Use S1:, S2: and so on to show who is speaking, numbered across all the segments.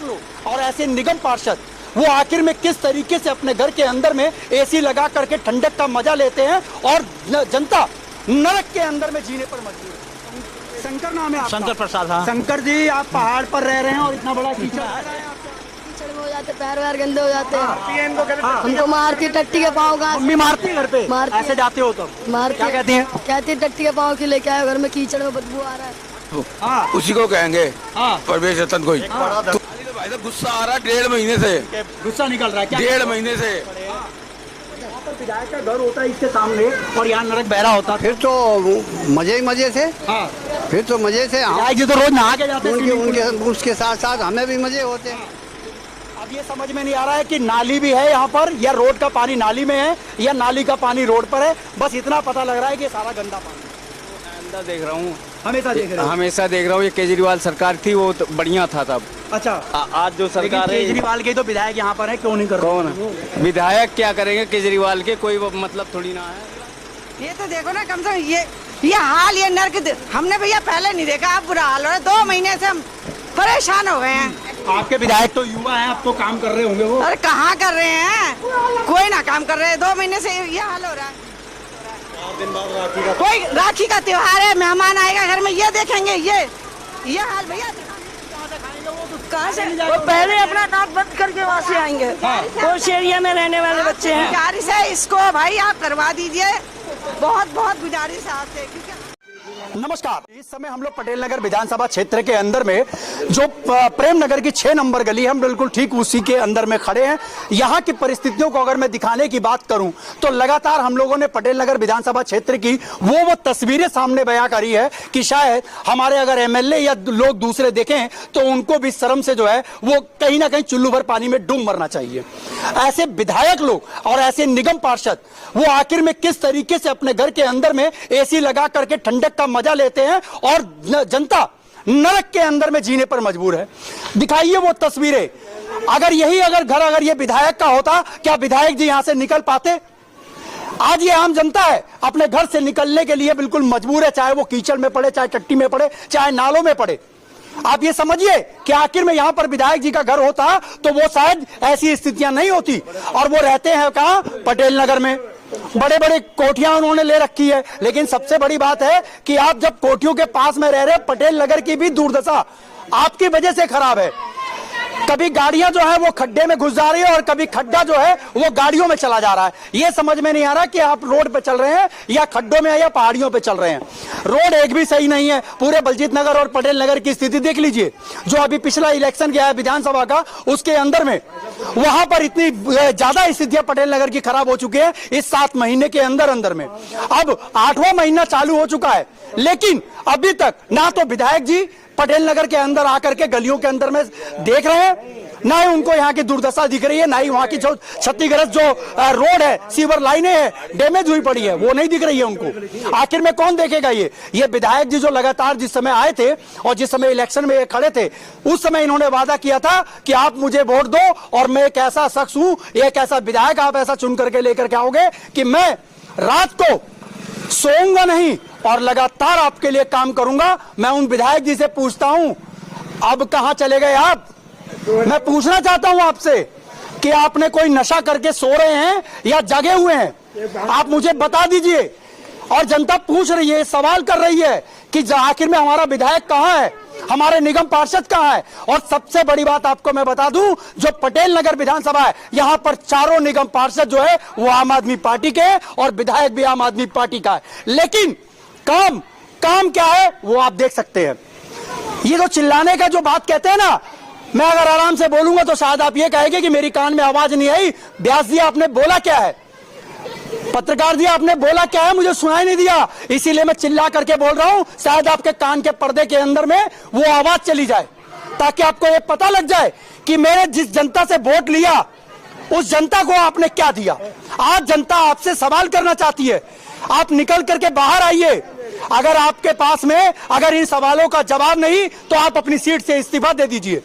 S1: विधायक लोग और ऐसे निगम पार्षद वो आखिर में किस तरीके से अपने घर के अंदर में एसी लगा करके ठंडक का मजा लेते हैं और जनता नरक के अंदर में जीने पर मजबूर है। शंकर नाम है आपका?
S2: शंकर प्रसाद। हाँ
S1: शंकर जी, आप पहाड़ पर रह रहे हैं और इतना बड़ा कीचड़
S3: हो जाते, पैर वैर गंदे हो जाते हैं। हमको मारती टट्टी के पाँव का।
S1: मम्मी मारती है घर पे?
S3: मारती
S1: ऐसे जाते हो तो
S3: मारती
S1: क्या कहती हैं?
S3: कहती टट्टी के पाँव की लेके आए, घर में कीचड़ में बदबू आ रहा है।
S1: हाँ
S4: उसी को कहेंगे परवेश रतन को ही।
S1: हाँ।
S4: तो भाई साहब गुस्सा आ रहा है 1.5 महीने से,
S1: गुस्सा निकल रहा है क्या?
S4: 1.5 महीने से।
S1: विधायक का घर होता है इसके सामने और यहाँ नरक बहरा होता है।
S5: फिर तो मजे ही मजे से।
S1: हाँ।
S5: फिर तो मजे से हम
S1: विधायक जी तो रोज नहा के जाते हैं।
S5: उनके उसके साथ साथ हमें भी मजे होते हैं।
S1: अब ये समझ में नहीं आ रहा है कि नाली भी है यहाँ पर या रोड का पानी नाली में है या नाली का पानी रोड पर है। बस इतना पता लग रहा है कि सारा गंदा पानी।
S6: देख रहा हूँ,
S1: हमेशा देख रहे हैं?
S6: हमेशा देख रहा हूँ। ये केजरीवाल सरकार थी वो तो बढ़िया था तब।
S1: अच्छा,
S6: आज जो सरकार है,
S1: केजरीवाल के तो विधायक यहाँ पर है, क्यों नहीं कर रहे?
S6: कौन विधायक क्या करेंगे केजरीवाल के? कोई मतलब थोड़ी ना है।
S7: ये तो देखो ना, कम से कम ये हाल, ये नर्क हमने भैया पहले नहीं देखा। अब बुरा हाल हो रहा है, 2 महीने से हम परेशान हो गए हैं।
S1: आपके विधायक तो युवा हैं, अब तो काम कर रहे होंगे वो।
S7: अरे कहाँ कर रहे हैं, कोई ना काम कर रहे हैं। 2 महीने से ये हाल हो रहा है। कोई राखी का त्योहार है, मेहमान आएगा घर में, ये देखेंगे ये हाल भैया। कहाँ से वो पहले अपना नाक बंद करके वहाँ से आएंगे। उस एरिया में रहने वाले बच्चे हैं। गुजारिश है इसको भाई आप करवा दीजिए, बहुत बहुत गुजारिश है आपसे।
S1: नमस्कार, इस समय हम लोग पटेल नगर विधानसभा क्षेत्र के अंदर में जो प्रेम नगर की 6 नंबर गली, हम बिल्कुल ठीक उसी के अंदर में खड़े हैं। यहाँ की परिस्थितियों को अगर मैं दिखाने की बात करूं तो लगातार हम लोगों ने पटेल नगर विधानसभा क्षेत्र की वो तस्वीरें सामने बयां करी है कि शायद हमारे अगर एमएलए या लोग दूसरे देखें तो उनको भी शर्म से जो है वो कहीं ना कहीं चुल्लू भर पानी में डूब मरना चाहिए। ऐसे विधायक लोग और ऐसे निगम पार्षद वो आखिर में किस तरीके से अपने घर के अंदर में एसी लगा करके ठंडक का मजा लेते हैं और जनता नरक के अंदर में जीने पर मजबूर है। दिखाइए वो तस्वीरें। अगर घर अगर ये विधायक का होता, क्या विधायक जी यहां से निकल पाते? आज ये आम जनता है, अपने घर से निकलने के लिए बिल्कुल मजबूर है, चाहे वो कीचड़ में पड़े, चाहे टट्टी में पड़े, चाहे नालों में पड़े। आप ये समझिए कि आखिर में यहां पर विधायक जी का घर होता तो वो शायद ऐसी स्थितियां नहीं होती। और वो रहते हैं कहां? पटेल नगर में। बड़े बड़े कोठियां उन्होंने ले रखी है। लेकिन सबसे बड़ी बात है कि आप जब कोठियों के पास में रह रहे, पटेल नगर की भी दुर्दशा आपकी वजह से खराब है। कभी गाड़ियां जो है वो खड्डे में घुस जा रही है और कभी खड्डा जो है वो गाड़ियों में चला जा रहा है। ये समझ में नहीं आ रहा कि आप रोड पे चल रहे हैं या खड्डों में या पहाड़ियों पे चल रहे हैं। रोड एक भी सही नहीं है। पूरे बलजीत नगर और पटेल नगर की स्थिति देख लीजिए। जो अभी पिछला इलेक्शन गया है विधानसभा का, उसके अंदर में वहां पर इतनी ज्यादा स्थितियां पटेल नगर की खराब हो चुकी है इस 7 महीने के अंदर में। अब 8वां महीना चालू हो चुका है, लेकिन अभी तक ना तो विधायक जी पटेल नगर के अंदर आकर के गलियों के अंदर में देख रहे हैं, ना ही उनको यहाँ की दुर्दशा दिख रही है, ना ही वहाँ की जो क्षतिग्रस्त जो रोड है, सीवर लाइनें हैं, डैमेज हुई पड़ी है, वो नहीं दिख रही है उनको। आखिर में कौन देखेगा? ये विधायक जी जो लगातार जिस समय आए थे और जिस समय इलेक्शन में खड़े थे, उस समय इन्होंने वादा किया था कि आप मुझे वोट दो और मैं एक ऐसा शख्स हूं, एक ऐसा विधायक आप ऐसा चुन करके लेकर के आओगे कि मैं रात को सोऊंगा नहीं और लगातार आपके लिए काम करूंगा। मैं उन विधायक जी से पूछता हूं, अब कहां चले गए आप? मैं पूछना चाहता हूं आपसे कि आपने कोई नशा करके सो रहे हैं या जगे हुए हैं? आप मुझे बता दीजिए। और जनता पूछ रही है, सवाल कर रही है कि आखिर में हमारा विधायक कहां है, हमारे निगम पार्षद कहां है? और सबसे बड़ी बात आपको मैं बता दूं, जो पटेल नगर विधानसभा है, यहां पर चारों निगम पार्षद जो है वो आम आदमी पार्टी के हैं और विधायक भी आम आदमी पार्टी का है। लेकिन काम क्या है वो आप देख सकते हैं। ये जो चिल्लाने का जो बात कहते हैं ना, मैं अगर आराम से बोलूंगा तो शायद आप ये कहेंगे कि मेरी कान में आवाज नहीं आई। व्यास जी आपने बोला क्या है? पत्रकार जी आपने बोला क्या है? मुझे सुनाई नहीं दिया, इसीलिए मैं चिल्ला करके बोल रहा हूं। शायद आपके कान के पर्दे के अंदर में वो आवाज चली जाए, ताकि आपको ये पता लग जाए कि मैंने जिस जनता से वोट लिया उस जनता को आपने क्या दिया। आज जनता आपसे सवाल करना चाहती है, आप निकल करके बाहर आइए। अगर आपके पास में अगर इन सवालों का जवाब नहीं तो आप अपनी सीट से इस्तीफा दे दीजिए।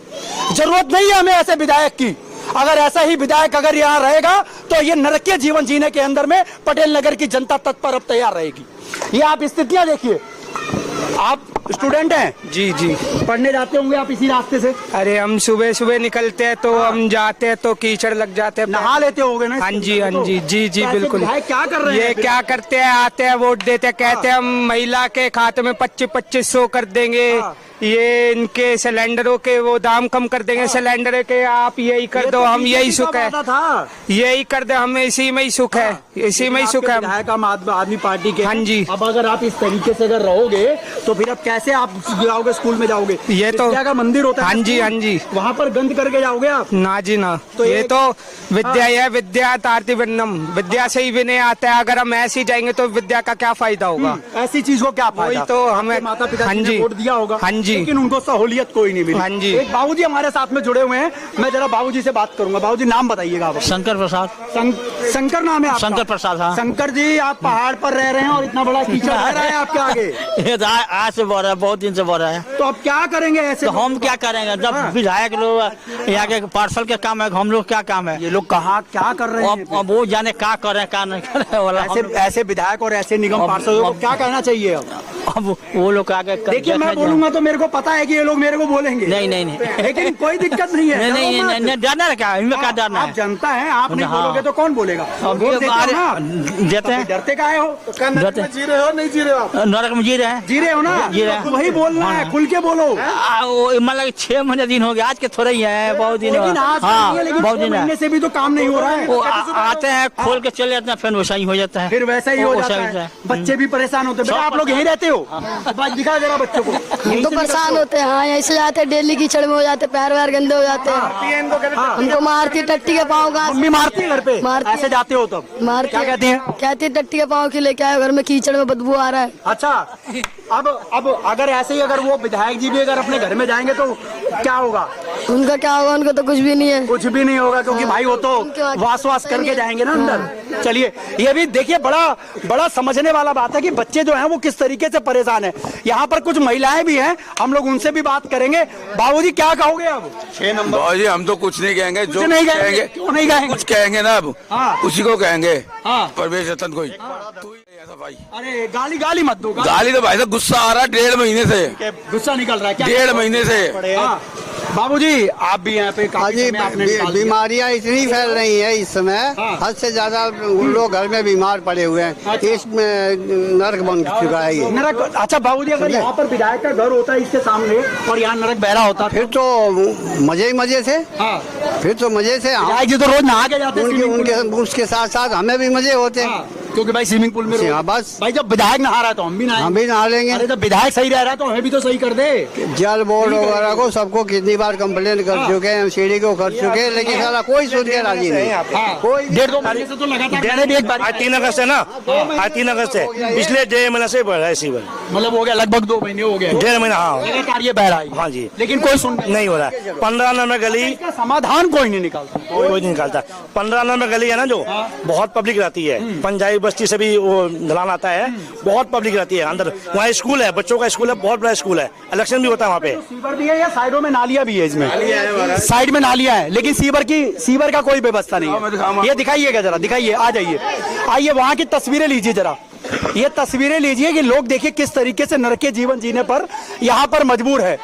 S1: जरूरत नहीं है हमें ऐसे विधायक की। अगर ऐसा ही विधायक अगर यहाँ रहेगा तो ये नरकीय जीवन जीने के अंदर में पटेल नगर की जनता तत्पर अब तैयार रहेगी। ये आप स्थितियां देखिए। आप स्टूडेंट हैं?
S6: जी जी।
S1: पढ़ने जाते होंगे आप इसी रास्ते से?
S6: अरे हम सुबह सुबह निकलते हैं तो हम जाते हैं तो कीचड़ लग जाते हैं।
S1: नहा लेते होगे ना?
S6: हाँ जी हाँ जी जी जी
S1: तो ऐसे
S6: बिल्कुल।
S1: विधायक क्या कर रहे हैं?
S6: ये क्या करते हैं, आते हैं वोट देते हैं, कहते हैं हम महिला के खाते में 2500 कर देंगे, ये इनके सिलेंडरों के वो दाम कम कर देंगे, सिलेंडर के आप यही कर दो, हम यही सुख है, यही कर दो, हमें इसी में ही सुख है, इसी में ही सुख है।
S1: विधायक आम आदमी पार्टी के।
S6: हाँ जी।
S1: अब अगर आप इस तरीके से अगर रहोगे तो फिर अब कैसे आप जाओगे स्कूल में जाओगे?
S6: ये तो
S1: विद्या का मंदिर होता है।
S6: हाँ जी हाँ जी।
S1: वहाँ पर गंद करके जाओगे आप?
S6: ना जी ना।
S1: तो
S6: ये
S1: ये-
S6: तो विद्या है, विद्या तारती विनम, विद्या से ही विनय आता है। अगर हम ऐसे ही जाएंगे तो विद्या का क्या फायदा होगा?
S1: ऐसी चीज को क्या फायदा?
S6: वही तो हमें-
S1: माता पिता
S6: हाँ
S1: ने
S6: जी।
S1: वोट दिया होगा,
S6: हाँ जी।
S1: लेकिन उनको सहूलियत कोई नहीं मिली।
S6: हाँ जी।
S1: एक बाबूजी हमारे साथ में जुड़े हुए हैं, मैं जरा बाबूजी से बात करूंगा। बाबूजी नाम बताइएगा आप।
S2: शंकर प्रसाद।
S1: शंकर नाम है आपका?
S2: शंकर प्रसाद, हाँ।
S1: शंकर जी, आप पहाड़ पर रह रहे हैं और इतना बड़ा कीचड़ रह रहा है आपके आगे,
S2: ये तो आज से बढ़ रहा है, बहुत दिन से बढ़ रहा है।
S1: तो अब क्या करेंगे ऐसे?
S2: तो हम क्या करेंगे जब विधायक लोग यहाँ के पार्सल के काम है, हम लोग क्या काम है?
S1: ये लोग कहाँ क्या कर रहे हैं?
S2: अब वो जाने क्या कर रहे हैं क्या नहीं कर रहे हैं वाला।
S1: ऐसे ऐसे विधायक और ऐसे निगम पार्षदों को क्या कहना चाहिए?
S2: अब वो लोग आगे
S1: देखिए, मैं बोलूंगा तो मेरे को पता है कि ये लोग मेरे को बोलेंगे।
S2: नहीं नहीं नहीं
S1: लेकिन कोई दिक्कत नहीं है।
S2: नहीं नहीं नहीं डरना है क्या? इनमें क्या डरना
S1: आप
S2: है?
S1: जनता है, आप नहीं
S2: हाँ।
S1: बोलोगे तो कौन बोलेगा?
S2: अब
S1: वोट देते हो
S2: अरे,
S1: ना आप?
S2: देते हैं।
S1: डरते काहे हो?
S2: डरते हैं।
S1: जी रहे हो नहीं जी रहे हो आप?
S2: नरक में जी रहे हैं।
S1: जी रहे हो ना?
S2: जी रहे हैं।
S1: तो वही बोलना है, खुल के बोलो।
S2: वो मतलब 6 महीने दिन हो गया, आज के थोड़े ही है, बहुत दिन
S1: लेकिन आज
S2: हाँ
S1: नहीं है, लेकिन
S2: बहुत
S1: 6
S2: दिन
S1: महीने
S2: है।
S1: से भी तो काम नहीं हो रहा है।
S2: वो आते हैं खोल के चले जाते हैं, फिर वैसा ही हो जाता है।
S1: फिर वैसा ही हो
S2: वैसा
S1: जाता
S2: ही
S1: है, बच्चे भी परेशान होते हैं। बेटा, आप लोग यहीं रहते हो? बस दिखा जरा बच्चों को।
S3: हम तो परेशान होते हैं। हाँ, यहीं से जाते हैं, डेली कीचड़ में हो जाते हैं, पैर वैर गंदे हो जाते हैं। हमको मारती टट्टी के पाँव का।
S1: मम्मी मारती है घर पे?
S3: मारती है।
S1: ऐसे जाते हो तब?
S3: मारती
S1: क्या
S3: है।
S1: कहती हैं?
S3: कहती है टट्टी के पाँव की लेके आए, घर में कीचड़ में बदबू आ रहा है।
S1: अच्छा, अब अगर ऐसे ही अगर वो विधायक जी भी अगर अपने घर में जाएंगे तो क्या होगा?
S3: उनका क्या होगा? उनको तो कुछ भी नहीं है।
S1: कुछ भी नहीं होगा, क्योंकि भाई वो तो वास करके जाएंगे ना अंदर। चलिए, ये भी देखिए, बड़ा समझने वाला बात है कि बच्चे जो हैं वो किस तरीके से परेशान है। यहाँ पर कुछ महिलाएं भी हैं, हम लोग उनसे भी बात करेंगे। बाबूजी क्या कहोगे अब? 6 नंबर।
S4: बाबूजी हम तो कुछ नहीं कहेंगे, जो
S1: कुछ नहीं कहेंगे? क्यों नहीं कहेंगे?
S4: कुछ कहेंगे ना अब,
S1: हाँ।
S4: उसी को कहेंगे।
S1: हाँ।
S4: परवेश रतन को ही। तू ही ऐसा भाई,
S1: अरे गाली मत दो।
S4: गाली तो भाई साहब गुस्सा आ रहा है 1.5 महीने से,
S1: गुस्सा निकल रहा है क्या?
S4: 1.5 महीने से।
S1: हाँ। बाबूजी, आप भी यहाँ पे
S5: हाँ
S1: काफी
S5: जी,
S1: समय आपने निकाल दिया।
S5: बीमारियां इतनी फैल रही हैं इस समय,
S1: हाँ।
S5: हद से ज्यादा लोग घर में बीमार पड़े हुए हैं।
S1: अच्छा।
S5: इसमें नरक बन चुका है ये।
S1: नरक। अच्छा बाबूजी, अगर यहाँ पर विधायक का घर होता है इसके सामने और यहाँ नरक बहरा होता
S5: फिर तो मजे ही मजे से,
S1: हाँ,
S5: फिर तो मजे से हम
S1: विधायक जी तो रोज नहा के जाते हैं
S5: उनके
S1: स्विमिंग पूल में।
S5: उनके उसके साथ साथ हमें भी मजे होते हैं।
S1: हाँ, क्योंकि भाई स्विमिंग पूल में
S5: हाँ, बस।
S1: भाई जब विधायक नहा रहा है तो हम भी नहाएंगे।
S5: हम भी नहा लेंगे।
S1: अरे जब विधायक सही रह रहा है तो हमें भी तो सही कर दे।
S5: जल बोर्ड वगैरह को सबको कितनी बार कंप्लेन कर चुके हैं, एमसीडी को कर चुके हैं, लेकिन सारा कोई सुन के राजी नहीं।
S1: हाँ,
S5: कोई
S1: 1.5-2 महीने से तो लगातार मैंने भी एक बार
S8: आज 3 अगस्त है ना, आज 3 अगस्त है, पिछले 1.5 महीने से बढ़ रहा है इसी बार,
S1: मतलब हो गया लगभग 2 महीने हो गए
S8: 1.5 महीना। हाँ
S1: लगातार ये बह रहा है।
S8: हाँ जी,
S1: लेकिन कोई सुन
S8: नहीं हो रहा है। 15 नंबर गली,
S1: इसका समाधान कोई नहीं निकालता।
S8: कोई नहीं निकालता। 15 नंबर गली है ना, जो बहुत पब्लिक रहती है, पंजाबी बस्ती से भी वो ढलान आता है, बहुत पब्लिक रहती है अंदर। वहाँ स्कूल है, बच्चों का स्कूल है, बहुत बड़ा स्कूल है, इलेक्शन भी होता है वहाँ पे।
S1: सीवर भी है या साइडों में नालियां भी है? इसमें साइड में नालियां है, लेकिन सीवर का कोई व्यवस्था नहीं है। ये दिखाइएगा जरा, दिखाइए, आ जाइए, आइए वहाँ की तस्वीरें लीजिए जरा। ये तस्वीरें लीजिए कि लोग देखिए किस तरीके से नरक के जीवन जीने पर यहाँ पर मजबूर है।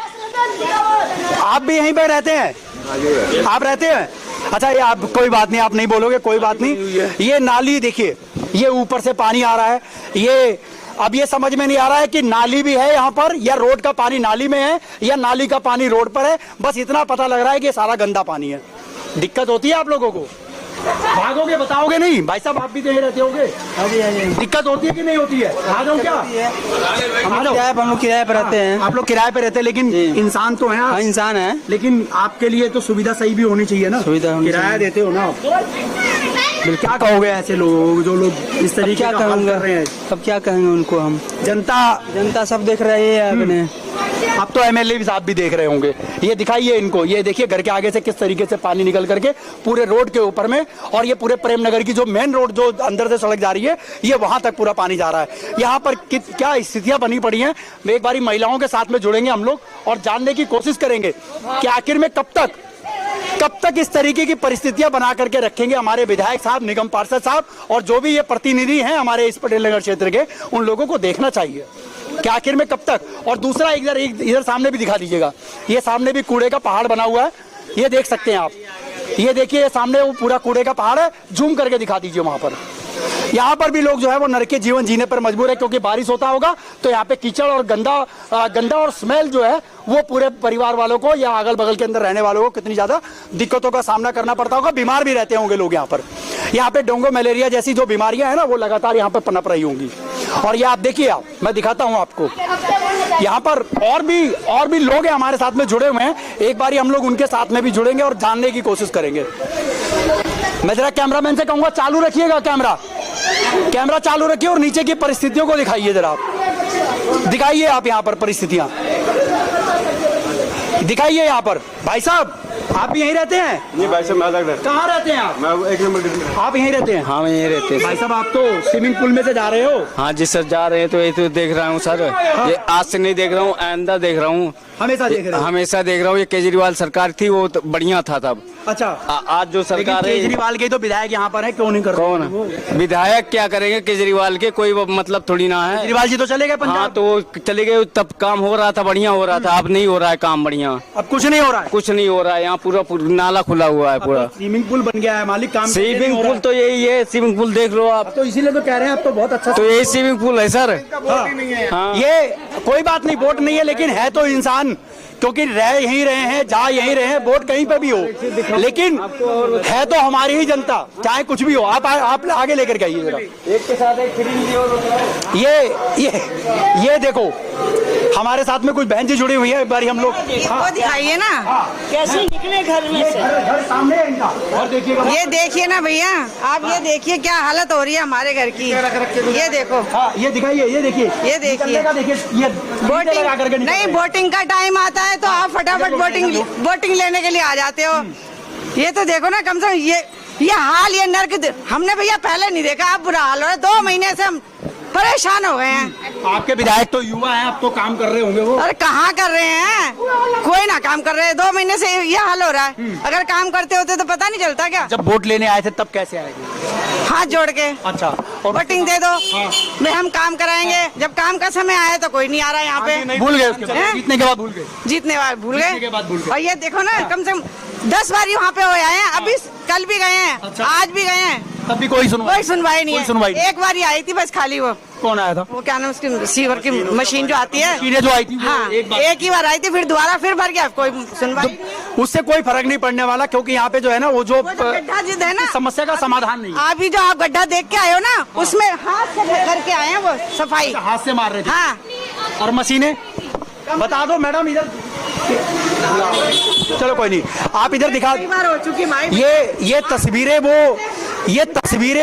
S1: आप भी यहीं पे रहते हैं? आप रहते हैं? अच्छा, ये आप कोई बात नहीं, आप नहीं बोलोगे, कोई बात नहीं। ये नाली देखिए, ये ऊपर से पानी आ रहा है। ये अब ये समझ में नहीं आ रहा है कि नाली भी है यहाँ पर, या रोड का पानी नाली में है, या नाली का पानी रोड पर है। बस इतना पता लग रहा है कि सारा गंदा पानी है। दिक्कत होती है आप लोगों को? भागोगे, बताओगे नहीं? भाई साहब, आप भी तो यहीं रहते होगे। दिक्कत होती है कि नहीं होती है? आ जाओ क्या?
S6: हम लोग किराए पर रहते हैं।
S1: आप लोग किराए पे रहते हैं, लेकिन इंसान तो हैं आप।
S6: इंसान है,
S1: लेकिन आपके लिए तो सुविधा सही भी होनी चाहिए ना।
S6: सुविधा होनी
S1: किराया
S6: चाहिए।
S1: देते हो ना आप। क्या कहोगे ऐसे लोग जो लोग इस तरीके
S6: क्या
S1: का काम
S6: कहेंगे?
S1: कर रहे हैं?
S6: अब क्या कहेंगे उनको हम?
S1: जनता
S6: सब देख रही है अपने।
S1: अब तो एमएलए साहब भी देख रहे होंगे। ये दिखाइए इनको, ये देखिए घर के आगे से किस तरीके से पानी निकल करके पूरे रोड के ऊपर में, और ये पूरे प्रेम नगर की जो मेन रोड जो अंदर से सड़क जा रही है, ये वहां तक पूरा पानी जा रहा है। यहाँ पर क्या स्थितियां बनी पड़ी हैं। एक बारी महिलाओं के साथ में जुड़ेंगे हम लोग और जानने की कोशिश करेंगे कि आखिर में कब तक इस तरीके की परिस्थितियां बना करके रखेंगे हमारे विधायक साहब, निगम पार्षद साहब, और जो भी ये प्रतिनिधि हैं हमारे इस पटेल नगर क्षेत्र के, उन लोगों को देखना चाहिए। कि आखिर में कब तक। और दूसरा इधर सामने भी दिखा दीजिएगा, ये सामने भी कूड़े का पहाड़ बना हुआ है, ये देख सकते हैं आप, ये देखिए सामने वो पूरा कूड़े का पहाड़ है, जूम करके दिखा दीजिए वहां पर। यहाँ पर भी लोग जो है वो नरक के जीवन जीने पर मजबूर है, क्योंकि बारिश होता होगा तो यहाँ पे कीचड़ और गंदा और स्मेल जो है वो पूरे परिवार वालों को या अगल बगल के अंदर रहने वालों को कितनी ज्यादा दिक्कतों का सामना करना पड़ता होगा। बीमार भी रहते होंगे लोग यहाँ पर। यहाँ पे डेंगू मलेरिया जैसी जो बीमारियां हैं ना वो लगातार यहाँ पर पनप रही होंगी। और ये आप देखिए, आप मैं दिखाता हूँ आपको, यहाँ पर और भी लोग हैं हमारे साथ में जुड़े हुए हैं। एक बारी हम लोग उनके साथ में भी जुड़ेंगे और जानने की कोशिश करेंगे। मैं जरा कैमरामैन से कहूंगा चालू रखिएगा, कैमरा चालू रखिए और नीचे की परिस्थितियों को दिखाइए, जरा आप दिखाइए, आप यहाँ पर परिस्थितियां दिखाइए। यहाँ पर भाई साहब आप भी यहीं रहते हैं?
S9: नहीं भाई साहब, मैं
S1: कहाँ रहते हैं आप?
S9: मैं 1 नंबर।
S1: आप यहीं रहते हैं?
S2: हाँ मैं यहीं रहते हैं।
S1: भाई साहब आप तो स्विमिंग पूल में से जा रहे हो?
S2: हाँ जी सर, जा रहे हैं तो ये तो देख रहा हूँ सर, ये आज से नहीं देख रहा हूँ, आइंदा देख रहा हूँ,
S1: हमेशा देख रहे हो?
S2: हमेशा देख रहा हूँ। ये केजरीवाल सरकार थी वो तो बढ़िया था तब।
S1: अच्छा,
S2: आज जो सरकार है,
S1: केजरीवाल के तो विधायक यहाँ पर है, क्यों नहीं कर?
S2: कौन विधायक क्या करेंगे केजरीवाल के, कोई मतलब थोड़ी ना है।
S1: केजरीवाल जी तो चले गए पंजाब।
S2: हाँ तो चले गए, तब काम हो रहा था, बढ़िया हो रहा था। अब नहीं हो रहा है काम बढ़िया,
S1: अब कुछ नहीं हो रहा है।
S2: कुछ नहीं हो रहा है। यहाँ पूरा नाला खुला हुआ है पूरा।
S1: स्विमिंग पूल बन गया है, मालिक काम
S2: स्विमिंग पूल तो यही है, स्विमिंग पूल देख लो आप।
S1: तो इसीलिए तो कह रहे हैं आप तो बहुत अच्छा।
S2: तो यही स्विमिंग पूल है सर।
S1: हाँ। ये कोई बात नहीं, वोट नहीं है, लेकिन है तो इंसान, क्योंकि रह यहीं रहे हैं, जा यहीं रहे हैं, वोट कहीं पे भी हो, लेकिन है तो हमारी ही जनता, चाहे कुछ भी हो। आप आगे लेकर के आइए जरा।
S2: एक के साथ एक फ्री
S1: ये देखो, हमारे साथ में कुछ बहन जी जुड़ी हुई है, एक बार हम लोग
S7: वो दिखाइए ना कैसे निकले घर में से।
S1: घर सामने है इनका, और देखिएगा
S7: ये देखिए ना भैया, आप ये देखिए क्या हालत हो रही है हमारे घर की। ये देखो,
S1: हाँ ये दिखाइए, ये देखिए,
S7: ये देखिए,
S1: ये
S7: बोटिंग नहीं, बोटिंग का टाइम आता है तो आप फटाफट बोटिंग लेने के लिए आ जाते हो। ये तो देखो ना, कम से कम ये हाल, ये नर्क हमने भैया पहले नहीं देखा। आप बुरा हाल हो रहा है, 2 महीने से हम परेशान हो गए हैं।
S1: आपके विधायक तो युवा हैं, अब तो काम कर रहे होंगे वो।
S7: अरे कहाँ कर रहे हैं, कोई ना काम कर रहे हैं। 2 महीने से ये हाल हो रहा है। अगर काम करते होते तो पता नहीं चलता क्या?
S1: जब वोट लेने आए थे तब कैसे आए थे?
S7: हाथ जोड़ के।
S1: अच्छा, और
S7: वोटिंग दे दो, मैं हम काम कराएंगे। जब काम का समय आया तो कोई नहीं आ रहा है यहाँ पे।
S1: भूल गए, उसके बाद जीतने के बाद भूल गए,
S7: जीतने बाद भूल गए। और ये देखो ना, कम से कम 10 बार वहाँ पे हो आए हैं। अभी कल भी गए हैं, आज भी गए हैं,
S1: तब भी कोई
S7: सुनवाई नहीं है। एक बार ही आई थी बस, खाली वो
S1: कौन आया था?
S7: वो क्या नाम उसकी, सीवर की मशीन जो आती है,
S1: मशीनें जो आई थी,
S7: हाँ एक ही बार आई थी, फिर दोबारा फिर भर गया, कोई सुनवाई।
S1: उससे कोई फर्क नहीं पड़ने वाला, क्योंकि यहाँ पे जो है ना वो जो
S7: गड्ढा जिद है ना,
S1: समस्या का समाधान नहीं है।
S7: अभी जो आप गड्ढा देख के आए हो ना, उसमें हाथ से करके आए हैं वो सफाई,
S1: हाथ से मार रहे थे।
S7: हाँ।
S1: और मशीनें बता दो मैडम, इधर चलो कोई नहीं, आप इधर दिखा।
S7: बार हो चुकी माई।
S1: ये तस्वीरें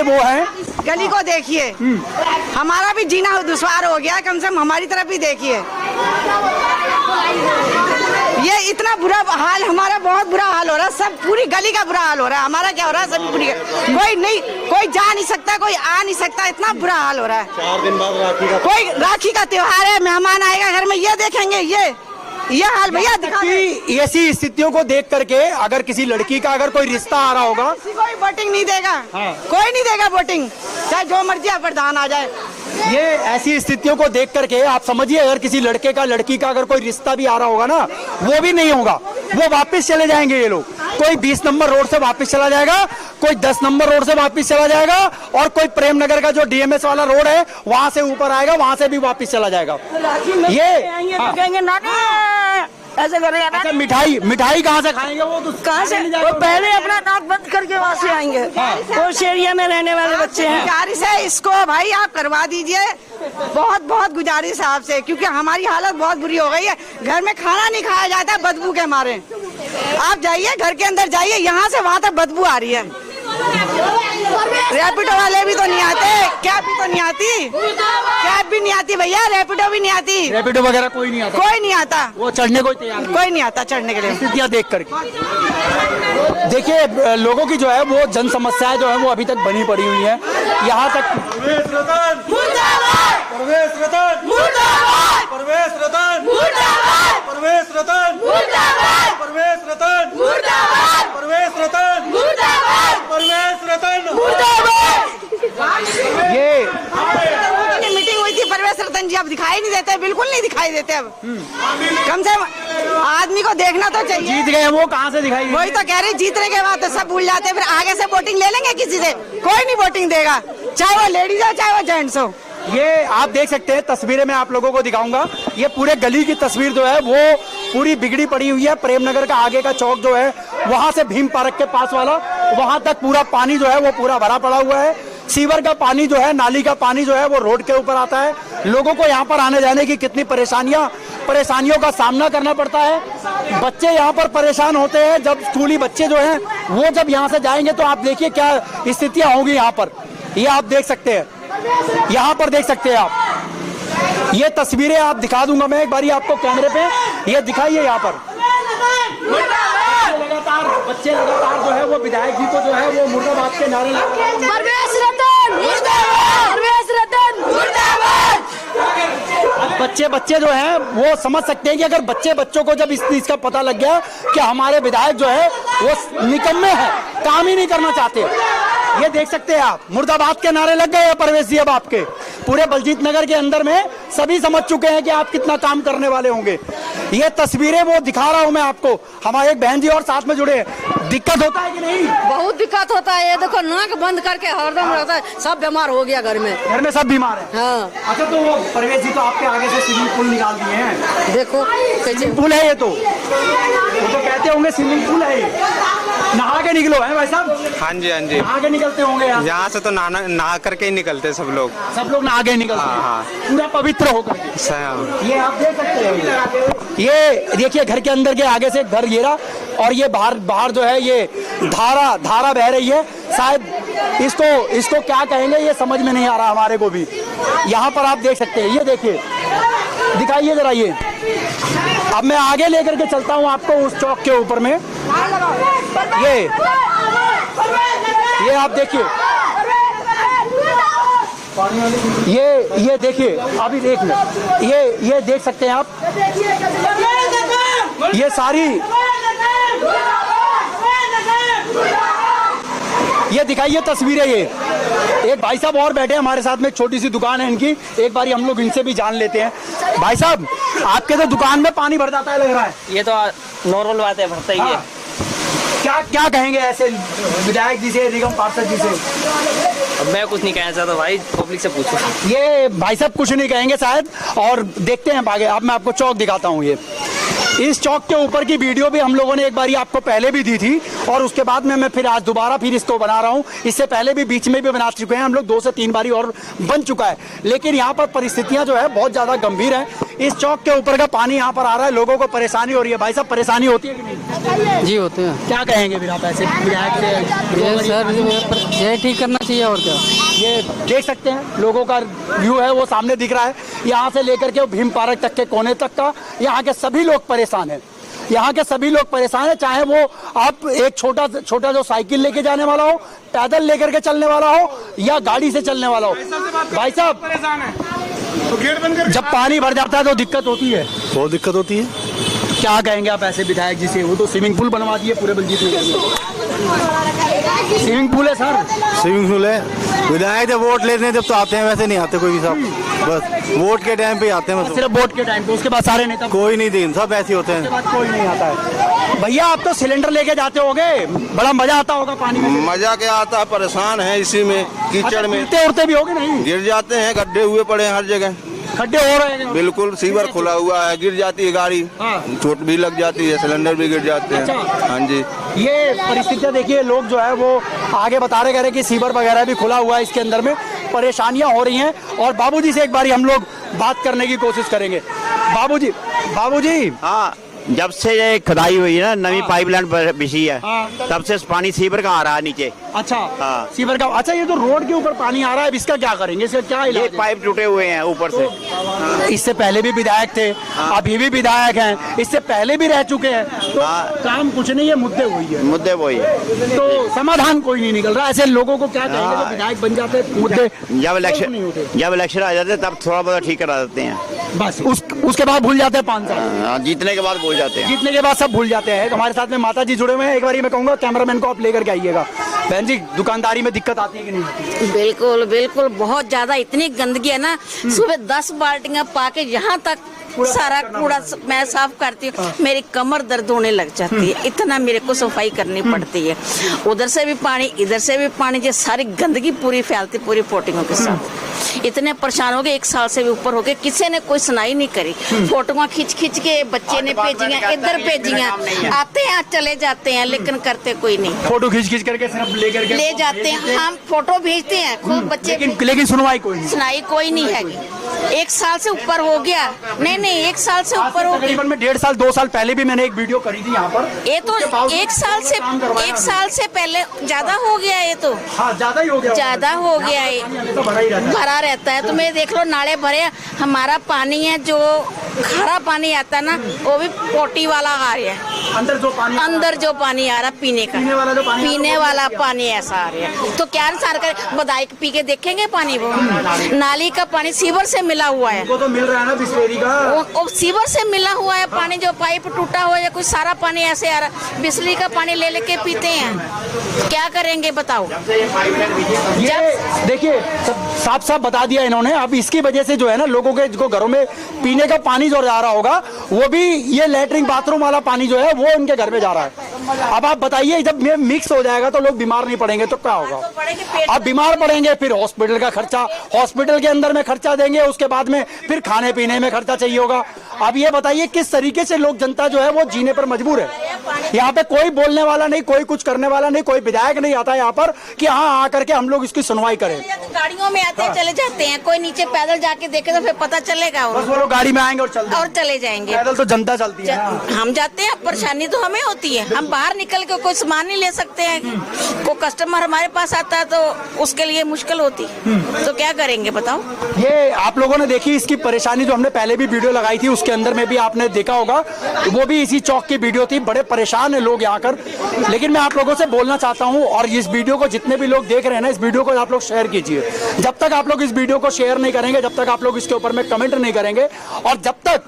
S1: वो हैं।
S7: गली को देखिए, हमारा भी जीना दुश्वार हो गया, कम से कम हमारी तरफ भी देखिए। ये इतना बुरा हाल, हमारा बहुत बुरा हाल हो रहा है, सब पूरी गली का बुरा हाल हो रहा है। हमारा क्या हो रहा है, सब पूरी कोई जा नहीं सकता, कोई आ नहीं सकता, इतना बुरा हाल हो रहा है।
S9: 4 दिन बाद
S7: राखी का त्योहार है, मेहमान आएगा घर में, ये देखेंगे ये हाल भैया दिखा।
S1: ऐसी स्थितियों को देख करके अगर किसी लड़की का अगर कोई रिश्ता आ रहा होगा,
S7: कोई वोटिंग नहीं देगा।
S1: हाँ।
S7: कोई नहीं देगा वोटिंग, चाहे जो मर्जी प्रधान आ जाए।
S1: ये ऐसी स्थितियों को देख करके आप समझिए, अगर किसी लड़के का लड़की का अगर कोई रिश्ता भी आ रहा होगा ना, वो भी नहीं होगा, वो वापस चले जाएंगे ये लोग। कोई 20 नंबर रोड से वापस चला जाएगा, कोई 10 नंबर रोड से वापस चला जाएगा, और कोई प्रेम नगर का जो डीएमएस वाला रोड है वहां से ऊपर आएगा, वहां से भी वापस चला जाएगा। ये
S7: तो कहेंगे ना ऐसे करेंगे।
S1: अच्छा, मिठाई कहाँ से खाएंगे? वो तो
S7: कहाँ से, वो पहले अपना नाक बंद करके वहाँ से आएंगे। उस एरिया में रहने वाले बच्चे हैं। गुजारिश है इसको भाई आप करवा दीजिए, बहुत गुजारिश है आपसे, क्योंकि हमारी हालत बहुत बुरी हो गई है। घर में खाना नहीं खाया जाता है बदबू के मारे। आप जाइए घर के अंदर जाइए, यहाँ से वहाँ तक बदबू आ रही है। रैपिडो वाले भी तो नहीं आते, कैब भी तो नहीं आती, कैब भी नहीं आती भैया, रैपिडो भी नहीं आती,
S1: रैपिडो वगैरह कोई नहीं आता,
S7: कोई नहीं आता,
S1: वो चढ़ने को तैयार नहीं,
S7: कोई नहीं आता चढ़ने के लिए।
S1: स्थितियाँ देख करके देखिए, लोगों की जो है वो जन समस्याएं जो है वो अभी तक बनी पड़ी हुई है। यहाँ तक
S7: ये मीटिंग हुई थी, परवेश रतन जी अब दिखाई नहीं देते बिल्कुल। बिल्कुल नहीं दिखाई देते अब। कम से कम आदमी को देखना तो चाहिए।
S1: जीत गए वो कहाँ से दिखाई?
S7: वही तो कह रही, जीतने के बाद तो सब भूल जाते हैं, फिर आगे से वोटिंग ले लेंगे किसी से, कोई नहीं वोटिंग देगा, चाहे वो लेडीज हो चाहे वो जेंट्स हो।
S1: ये आप देख सकते हैं, तस्वीरें मैं आप लोगों को दिखाऊंगा। ये पूरे गली की तस्वीर जो है वो पूरी बिगड़ी पड़ी हुई है। प्रेमनगर का आगे का चौक जो है, वहां से भीम पार्क के पास वाला, वहां तक पूरा पानी जो है वो पूरा भरा पड़ा हुआ है। सीवर का पानी जो है, नाली का पानी जो है वो रोड के ऊपर आता है। लोगों को यहाँ पर आने जाने की कितनी परेशानियों का सामना करना पड़ता है। बच्चे यहाँ पर परेशान होते हैं। जब स्कूली बच्चे जो हैं वो जब यहाँ से जाएंगे तो आप देखिए क्या स्थितियां होंगी यहाँ पर। ये आप देख सकते हैं, यहाँ पर देख सकते हैं आप। ये तस्वीरें आप दिखा दूंगा मैं एक बारी आपको कैमरे पे, ये दिखाइए यहाँ पर। बच्चे लगातार जो है वो विधायक जी को जो है वो मुर्दाबाद के नारे बच्चे जो हैं वो समझ सकते हैं कि अगर बच्चों को जब इस चीज का पता लग गया कि हमारे विधायक जो है वो निकम्मे हैं, काम ही नहीं करना चाहते। ये देख सकते हैं आप, मुर्दाबाद के नारे लग गए हैं परवेश जी। अब आपके पूरे बलजीत नगर के अंदर में सभी समझ चुके हैं कि आप कितना काम करने वाले होंगे। ये तस्वीरें वो दिखा रहा हूं मैं आपको। हमारे एक बहन जी और साथ में जुड़े हैं। दिक्कत होता है कि नहीं?
S3: बहुत दिक्कत होता है। ये देखो नाक बंद करके हरदम रहता है, सब बीमार हो गया घर में
S1: सब बीमार है।
S3: हाँ।
S1: अच्छा, तो वो परवेश जी तो आपके आगे से स्विमिंग पूल निकाल दिए हैं।
S3: देखो
S1: स्विमिंग पूल है ये तो कहते होंगे स्विमिंग पूल है ये। नहा के निकलो है भाई साहब?
S9: हाँ जी, हाँ जी,
S1: नहा के निकलते होंगे
S9: यहाँ से तो नहा करके ही निकलते सब लोग
S1: नहा के निकलते हैं।
S9: हाँ।
S1: पूरा पवित्र होकर। ये आप देख सकते हैं, ये देखिए घर के अंदर के आगे से घर घेरा और ये बाहर जो है ये धारा बह रही है। शायद इसको क्या कहेंगे ये समझ में नहीं आ रहा हमारे को भी। यहाँ पर आप देख सकते हैं, ये देखिए, दिखाइए जरा ये। अब मैं आगे लेकर के चलता हूँ आपको उस चौक के ऊपर में। ये आप देखिए, ये देखिए, अभी देख लो, ये देख सकते हैं आप। ये सारी ये दिखाइए तस्वीरें। ये एक भाई साहब और बैठे हैं हमारे साथ में, एक छोटी सी दुकान है इनकी। एक बारी हम लोग इनसे भी जान लेते हैं। भाई साहब, आपके तो दुकान में पानी भर जाता है लग रहा है।
S2: ये तो नॉर्मल बात है, भरता ही है।
S1: क्या कहेंगे ऐसे विधायक जी से, निगम पार्षद जी से?
S2: अब मैं कुछ नहीं कहना चाहता भाई, पब्लिक से पूछो।
S1: ये भाई साहब कुछ नहीं कहेंगे शायद, और देखते हैं आगे। अब मैं आपको चौक दिखाता हूँ। ये इस चौक के ऊपर की वीडियो भी हम लोगों ने एक बारी आपको पहले भी दी थी और उसके बाद में मैं फिर आज दोबारा इसको बना रहा हूँ। इससे पहले भी बीच में भी बना चुके हैं हम लोग, 2 से 3 बारी और बन चुका है। लेकिन यहाँ पर परिस्थितियाँ जो है बहुत ज़्यादा गंभीर है। इस चौक के ऊपर का पानी यहाँ पर आ रहा है, लोगों को परेशानी हो रही है। भाई साहब, परेशानी होती है कि नहीं?
S5: जी होते हैं।
S1: क्या कहेंगे फिर आप ऐसे विधायक से?
S5: सर ये ठीक करना चाहिए और क्या।
S1: ये देख सकते हैं, लोगों का व्यू है वो सामने दिख रहा है। यहाँ से लेकर के भीम पार्क तक के कोने तक का, यहाँ के सभी लोग परेशान हैं। यहाँ के सभी लोग परेशान हैं, चाहे वो आप एक छोटा जो साइकिल लेके जाने वाला हो, पैदल लेकर के चलने वाला हो या गाड़ी से चलने वाला हो। भाई साहब परेशान है तो गेट बंद कर। जब पानी भर जाता है तो दिक्कत होती है,
S8: बहुत दिक्कत होती है।
S1: क्या कहेंगे आप ऐसे विधायक जी से? वो तो स्विमिंग पूल बनवा दिए पूरे बलजीत नगर में। स्विमिंग पूल है सर,
S10: स्विमिंग पूल है। विधायक जब वोट लेने जब तो आते हैं, वैसे नहीं आते कोई भी साहब, बस वोट के टाइम पे आते हैं।
S1: सिर्फ वोट के टाइम पे, उसके बाद सारे नेता
S10: कोई नहीं दिन, सब ऐसे होते हैं,
S1: कोई नहीं आता है। भैया आप तो सिलेंडर लेके जाते होगे, बड़ा मजा आता होगा पानी में?
S11: मजा क्या आता है, परेशान है इसी में, कीचड़ में।
S1: गिरते उड़ते भी होगे? नहीं
S11: गिर जाते हैं, गड्ढे हुए पड़े हैं हर जगह,
S1: खड्डे हो रहे हैं।
S11: बिल्कुल सीवर खुला हुआ है, गिर जाती है गाड़ी, चोट भी लग जाती है, सिलेंडर भी गिर जाते हैं।
S1: अच्छा।
S11: हाँ जी,
S1: ये परिस्थितियाँ देखिए, लोग जो है वो आगे बता रहे हैं कि सीवर वगैरह भी खुला हुआ है, इसके अंदर में परेशानियां हो रही हैं। और बाबूजी से एक बारी हम लोग बात करने की कोशिश करेंगे। बाबूजी।
S12: हाँ, जब से ये खुदाई हुई है ना, नई पाइपलाइन बिछी है, तब से पानी सीवर का आ रहा है नीचे।
S1: अच्छा।
S12: हाँ।
S1: सीवर का। अच्छा, ये तो रोड के ऊपर पानी आ रहा है, इसका क्या करेंगे? इसका क्या इलाज?
S12: ये पाइप टूटे हुए हैं ऊपर से।
S1: इससे पहले भी विधायक थे, अभी भी विधायक हैं, इससे पहले भी रह चुके हैं, तो काम कुछ नहीं है, मुद्दे वही है। तो समाधान कोई नहीं निकल रहा। ऐसे लोगों को क्या कहेंगे जो विधायक बन जाते, मुद्दे
S12: जब इलेक्शन आ जाते तब थोड़ा बहुत ठीक करा देते हैं।
S1: बस उसके बाद भूल जाते हैं 5 साल।
S12: जीतने के बाद भूल जाते हैं।
S1: जीतने के बाद सब भूल जाते हैं। हमारे साथ में माता जी जुड़े हुए हैं, एक बार मैं कहूंगा कैमरामैन को आप लेकर के आइएगा। बहन जी, दुकानदारी में दिक्कत आती है कि नहीं आती?
S7: बिल्कुल बिल्कुल, बहुत ज्यादा, इतनी गंदगी है ना। सुबह 10 बाल्टियां पाके यहाँ तक सारा कूड़ा मैं साफ करती हूँ, मेरी कमर दर्द होने लग जाती है, इतना मेरे को सफाई करनी पड़ती है। उधर से भी पानी, इधर से भी पानी, ये सारी गंदगी पूरी फैलती पूरी फोटों के साथ। इतने परेशान हो गए, 1 साल से भी ऊपर हो गए, किसी ने कोई सुनाई नहीं करी। फोटों खींच खींच के बच्चे ने भेजी, इधर भेजी, आते हैं चले जाते हैं, लेकिन करते कोई नहीं।
S1: फोटो खींच खींच करके सिर्फ ले
S7: जाते हैं, हम फोटो भेजते हैं खुद बच्चे,
S1: लेकिन सुनवाई कोई
S7: नहीं है। 1 साल से ऊपर हो गया। नहीं 1 साल से ऊपर हो गया।
S1: तकरीबन में 1.5 साल 2 साल पहले भी मैंने एक वीडियो करी थी यहाँ पर।
S7: ये तो 1 साल से पहले ज्यादा हो गया। ये तो
S1: हाँ, ज्यादा ही हो गया,
S7: ज्यादा हो गया है, भरा रहता है। तो मैं देख लो, नाले भरे, हमारा पानी है जो खारा पानी आता है ना, वो भी पोटी वाला आ रहा है। अंदर जो पानी आ रहा पीने का, पीने वाला पानी ऐसा आ रहा है। तो क्या सार कर बदाई पी के देखेंगे पानी? वो नाली का पानी सीवर से मिला हुआ है,
S1: वो तो मिल रहा है ना बिस्लेरी का,
S7: वो सीवर से मिला हुआ है पानी। जो पाइप टूटा हुआ है, कुछ सारा पानी ऐसे आ रहा, बिजली का पानी ले लेके पीते हैं। क्या करेंगे बताओ?
S1: ये देखिए साफ साफ बता दिया इन्होंने। अब इसकी वजह से जो है ना, लोगों के जो घरों में पीने का पानी जो जा रहा होगा, वो भी ये लेटरिन बाथरूम वाला पानी जो है वो उनके घर में जा रहा है। अब आप बताइए, जब ये मिक्स हो जाएगा तो लोग बीमार नहीं पड़ेंगे तो क्या होगा? अब बीमार पड़ेंगे, फिर हॉस्पिटल का खर्चा, हॉस्पिटल के अंदर में खर्चा देंगे, उसके बाद में फिर खाने पीने में खर्चा चाहिए होगा। अब ये बताइए किस तरीके से लोग, जनता जो है वो जीने पर मजबूर है। यहाँ पे कोई बोलने वाला नहीं, कोई कुछ करने वाला नहीं, कोई विधायक नहीं आता यहाँ पर कि हाँ आकर के हम लोग इसकी सुनवाई करें।
S7: गाड़ियों में आते हैं, चले जाते हैं, कोई नीचे पैदल जाके देखे तो फिर पता चलेगा।
S1: बस वो लोग गाड़ी में आएंगे और
S7: चले जाएंगे।
S1: पैदल तो जनता चलती है।
S7: हम जाते हैं, परेशानी तो हमें होती है। हम बाहर निकल के कोई सामान नहीं ले सकते हैं, कोई कस्टमर हमारे पास आता है तो उसके लिए मुश्किल होती है। तो क्या करेंगे बताओ?
S1: ये आप लोगों ने देखी इसकी परेशानी, जो हमने पहले भी वीडियो लगाई थी, उसके अंदर में भी आपने देखा होगा, वो भी इसी चौक की वीडियो थी। बड़े परेशान है लोग यहाँ कर। लेकिन मैं आप लोगों से बोलना चाहता हूँ, और इस वीडियो को जितने भी लोग देख रहे हैं ना, इस वीडियो को आप लोग शेयर कीजिए। जब तक आप लोग इस वीडियो को शेयर नहीं करेंगे, जब तक आप लोग इसके ऊपर में कमेंट नहीं करेंगे, और जब तक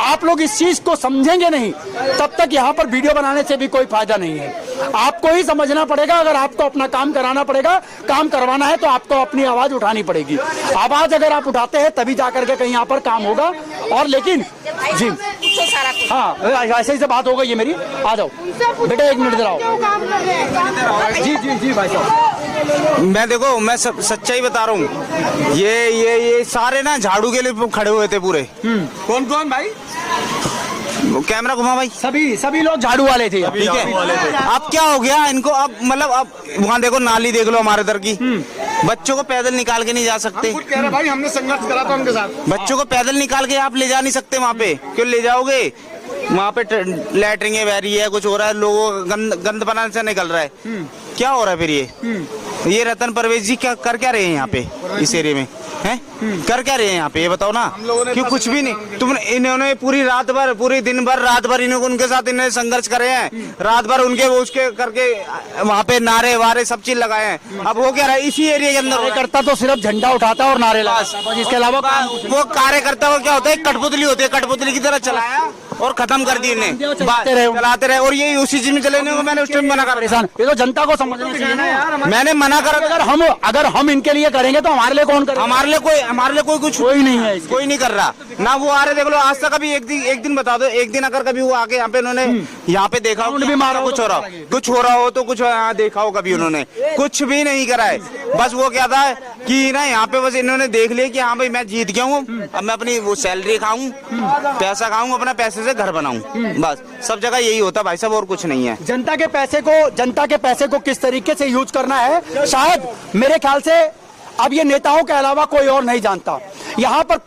S1: आप लोग इस चीज को समझेंगे नहीं, तब तक यहाँ पर वीडियो बनाने से भी कोई फायदा नहीं है। आपको ही समझना पड़ेगा। अगर आपको अपना काम कराना पड़ेगा, काम करवाना है, तो आपको अपनी आवाज उठानी पड़ेगी। आवाज अगर आप उठाते हैं तभी जाकर के कहीं यहाँ पर काम होगा। और लेकिन जी हाँ, ऐसे ही से बात हो गई है मेरी। आ जाओ बेटा, 1 मिनट आओ। जी भाई साहब,
S9: मैं देखो, मैं सच्चाई बता रहा हूँ। ये सारे ना झाड़ू के लिए खड़े हुए थे पूरे।
S1: कौन कौन भाई?
S9: कैमरा घुमा भाई।
S1: सभी लोग झाड़ू वाले थे।
S9: ठीक है, अब क्या हो गया इनको? अब मतलब अब वहाँ देखो, नाली देख लो हमारे इधर की। बच्चों को पैदल निकाल के नहीं जा सकते।
S1: कह रहे भाई, हमने संघर्ष करा था उनके साथ।
S9: बच्चों को पैदल निकाल के आप ले जा नहीं सकते वहाँ पे। क्यों ले जाओगे? वहाँ पे लैटरिंग बह रही है, कुछ हो रहा है, लोगों गंद बनाने से निकल रहा है। क्या हो रहा है फिर? ये रतन परवेज जी क्या कर क्या रहे हैं यहाँ पे इस एरिया में? हैं कर क्या रहे हैं यहाँ पे, ये बताओ ना। क्यों कुछ भी नहीं? इन्होंने पूरी रात भर, पूरी दिन भर, रात भर उनके साथ इन्होंने संघर्ष करे हैं। रात भर उनके उसके करके वहाँ पे नारे वारे सब चीज लगाए हैं। अब वो क्या रहा है इसी एरिया के अंदर?
S1: कार्यकर्ता तो सिर्फ झंडा उठाता है और नारे लगाता है, इसके अलावा
S9: वो कार्यकर्ता को क्या होता है, कठपुतली होती है, कठपुतली की तरह चलाया और खत्म कर दी इन्हें, चलाते रहे। और ये उसी चीज में चले को मैंने उस टाइम मना कर।
S1: ये तो जनता को समझना चाहिए ना यार।
S9: मैंने मना करा।
S1: अगर हम इनके लिए करेंगे तो हमारे लिए कौन करेगा?
S9: हमारे लिए कोई कुछ
S1: कोई नहीं है,
S9: कोई नहीं कर रहा ना। वो आ रहे, देख लो आज तक अभी एक दिन बता दो, एक दिन अगर कभी वो आके यहाँ पे इन्होंने यहाँ पे देखा हो भी मारा, कुछ हो रहा हो तो कुछ देखा हो कभी? उन्होंने कुछ भी नहीं करा है। बस वो क्या था कि ना यहाँ पे बस इन्होंने देख लिया कि हाँ भाई मैं जीत गया हूँ, अब मैं अपनी वो सैलरी खाऊं, पैसा खाऊं, अपना पैसे से घर बनाऊं। बस सब जगह यही होता भाई साहब, और कुछ नहीं है।
S1: जनता के पैसे को किस तरीके से यूज करना है, शायद मेरे ख्याल से अब ये नेताओं के अलावा कोई और नहीं जानता। यहाँ पर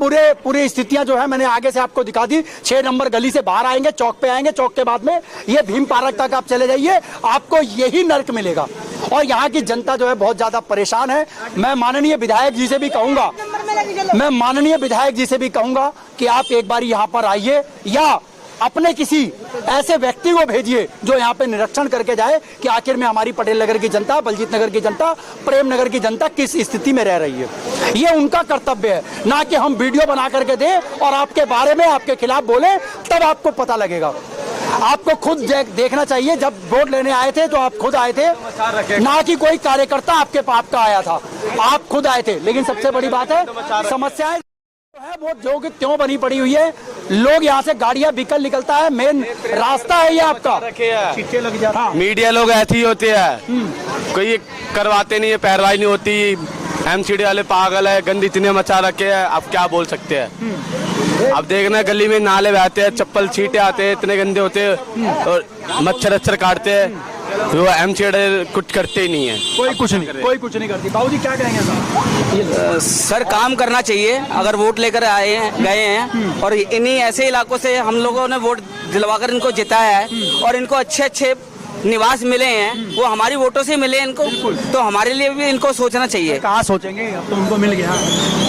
S1: पूरी स्थितियां जो है मैंने आगे से आपको दिखा दी। 6 नंबर गली से बाहर आएंगे, चौक पे आएंगे, चौक के बाद में ये भीम पार्क तक आप चले जाइए, आपको यही नर्क मिलेगा। और यहाँ की जनता जो है बहुत ज्यादा परेशान है। मैं माननीय विधायक जी से भी कहूंगा कि आप एक बार यहाँ पर आइए, या अपने किसी ऐसे व्यक्ति को भेजिए जो यहाँ पे निरीक्षण करके जाए कि आखिर में हमारी पटेल नगर की जनता, बलजीत नगर की जनता, प्रेम नगर की जनता किस स्थिति में रह रही है। ये उनका कर्तव्य है, ना कि हम वीडियो बना करके दें और आपके बारे में, आपके खिलाफ बोले, तब आपको पता लगेगा। आपको खुद देखना चाहिए। जब वोट लेने आए थे तो आप खुद आए थे, ना कि कोई कार्यकर्ता आपका आया था, आप खुद आए थे। लेकिन सबसे बड़ी बात है, समस्याएं है वो जो कि त्यों बनी पड़ी हुई है। लोग यहाँ से गाड़ियां व्हीकल निकलता है, मेन रास्ता है ये आपका। चिट्ठे लग जाता।
S11: मीडिया लोग ऐसे ही होते हैं, कोई करवाते नहीं है, पैरवाई नहीं होती। एमसीडी वाले पागल है, गंद इतने मचा रखे हैं, आप क्या बोल सकते हैं। अब देखना गली में नाले बहते हैं, चप्पल छींटे आते हैं, इतने गंदे होते हैं और मच्छर काटते हैं। तो एमसीडी कुछ करते ही नहीं है,
S1: कोई कुछ नहीं करती। बाबूजी क्या कहेंगे सर?
S6: सर काम करना चाहिए। अगर वोट लेकर गए हैं और इन्हीं ऐसे इलाकों से हम लोगों ने वोट दिलवाकर इनको जिताया है और इनको अच्छे निवास मिले हैं, वो हमारी वोटों से मिले इनको, तो हमारे लिए भी इनको सोचना चाहिए।
S1: कहाँ सोचेंगे, अब तो उनको मिल गया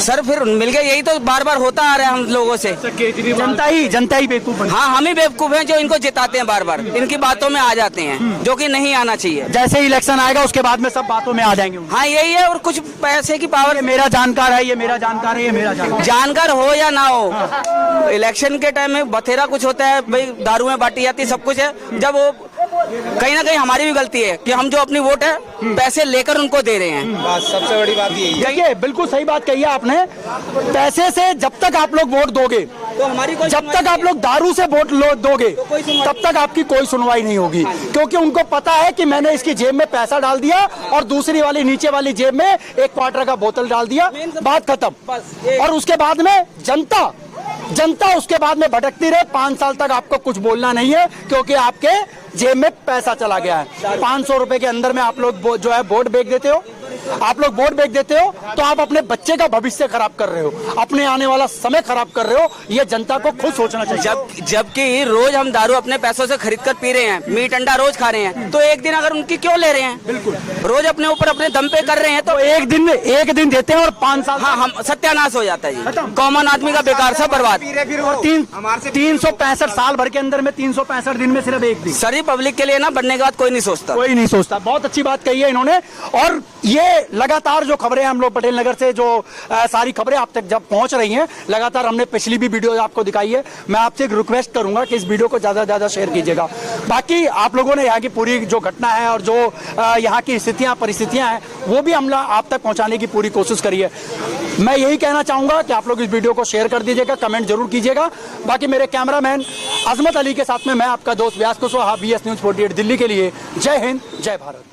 S6: सर, फिर मिल गया, यही तो बार बार होता आ रहा है हम लोगों से।
S1: जनता ही बेवकूफ है।
S6: हाँ, हम ही बेवकूफ हैं जो इनको जिताते हैं, बार बार इनकी बातों में आ जाते हैं, जो कि नहीं आना चाहिए।
S1: जैसे ही इलेक्शन आएगा उसके बाद में सब बातों में आ जाएंगे।
S6: हाँ, यही है। और कुछ पैसे की पावर,
S1: ये मेरा जानकार है, ये मेरा जानकार है, ये मेरा
S6: जानकार हो या ना हो, इलेक्शन के टाइम में बथेरा कुछ होता है भाई, दारू में बांटी जाती सब कुछ है। जब वो कहीं ना कहीं हमारी भी गलती है कि हम जो अपनी वोट है पैसे लेकर उनको दे रहे हैं।
S11: बस सबसे बड़ी बात यही है।
S1: देखिए, बिल्कुल सही बात कही है आपने। पैसे से जब तक आप लोग वोट दोगे,
S6: तो हमारी
S1: जब तक आप लोग दारू से वोट दोगे, तब तक आपकी कोई सुनवाई नहीं होगी, क्योंकि उनको पता है कि मैंने इसकी जेब में पैसा डाल दिया और दूसरी वाली नीचे वाली जेब में 1 क्वार्टर का बोतल डाल दिया, बात खत्म। और उसके बाद में जनता उसके बाद में भटकती रहे। 5 साल तक आपको कुछ बोलना नहीं है, क्योंकि आपके जेब में पैसा चला गया है। 500 रुपए के अंदर में आप लोग जो है वोट बेच देते हो। आप लोग वोट बेच देते हो तो आप अपने बच्चे का भविष्य खराब कर रहे हो, अपने आने वाला समय खराब कर रहे हो। ये जनता को खुद सोचना चाहिए।
S6: जबकि रोज हम दारू अपने पैसों से खरीद कर पी रहे हैं, मीट अंडा रोज खा रहे हैं, तो एक दिन अगर उनकी क्यों ले रहे हैं?
S1: बिल्कुल,
S6: रोज अपने ऊपर अपने दम पे कर रहे हैं, तो
S1: एक दिन देते हैं और 5 साल।
S6: हाँ, हम सत्यानाश हो जाता है जी, कॉमन आदमी का बेकार सा बर्बाद।
S1: 365 साल भर के अंदर में 365 दिन में सिर्फ एक दिन।
S6: सर, पब्लिक के लिए ना बनने के बाद कोई नहीं सोचता।
S1: बहुत अच्छी बात कही है इन्होंने। और ये लगातार जो खबरें हम लोग पटेल नगर से जो सारी खबरें आप तक जब पहुंच रही हैं, लगातार हमने पिछली भी वीडियो आपको दिखाई है। मैं आपसे एक रिक्वेस्ट करूंगा कि इस वीडियो को ज्यादा से ज्यादा शेयर कीजिएगा। बाकी आप लोगों ने यहाँ की पूरी जो घटना है और जो यहाँ की परिस्थितियां हैं, वो भी हम आप तक पहुंचाने की पूरी कोशिश करी है। मैं यही कहना चाहूंगा कि आप लोग इस वीडियो को शेयर कर दीजिएगा, कमेंट जरूर कीजिएगा। बाकी मेरे कैमरामैन अजमत अली के साथ में मैं आपका दोस्त व्यास कुशवाहा, BS News 48 दिल्ली के लिए। जय हिंद, जय भारत।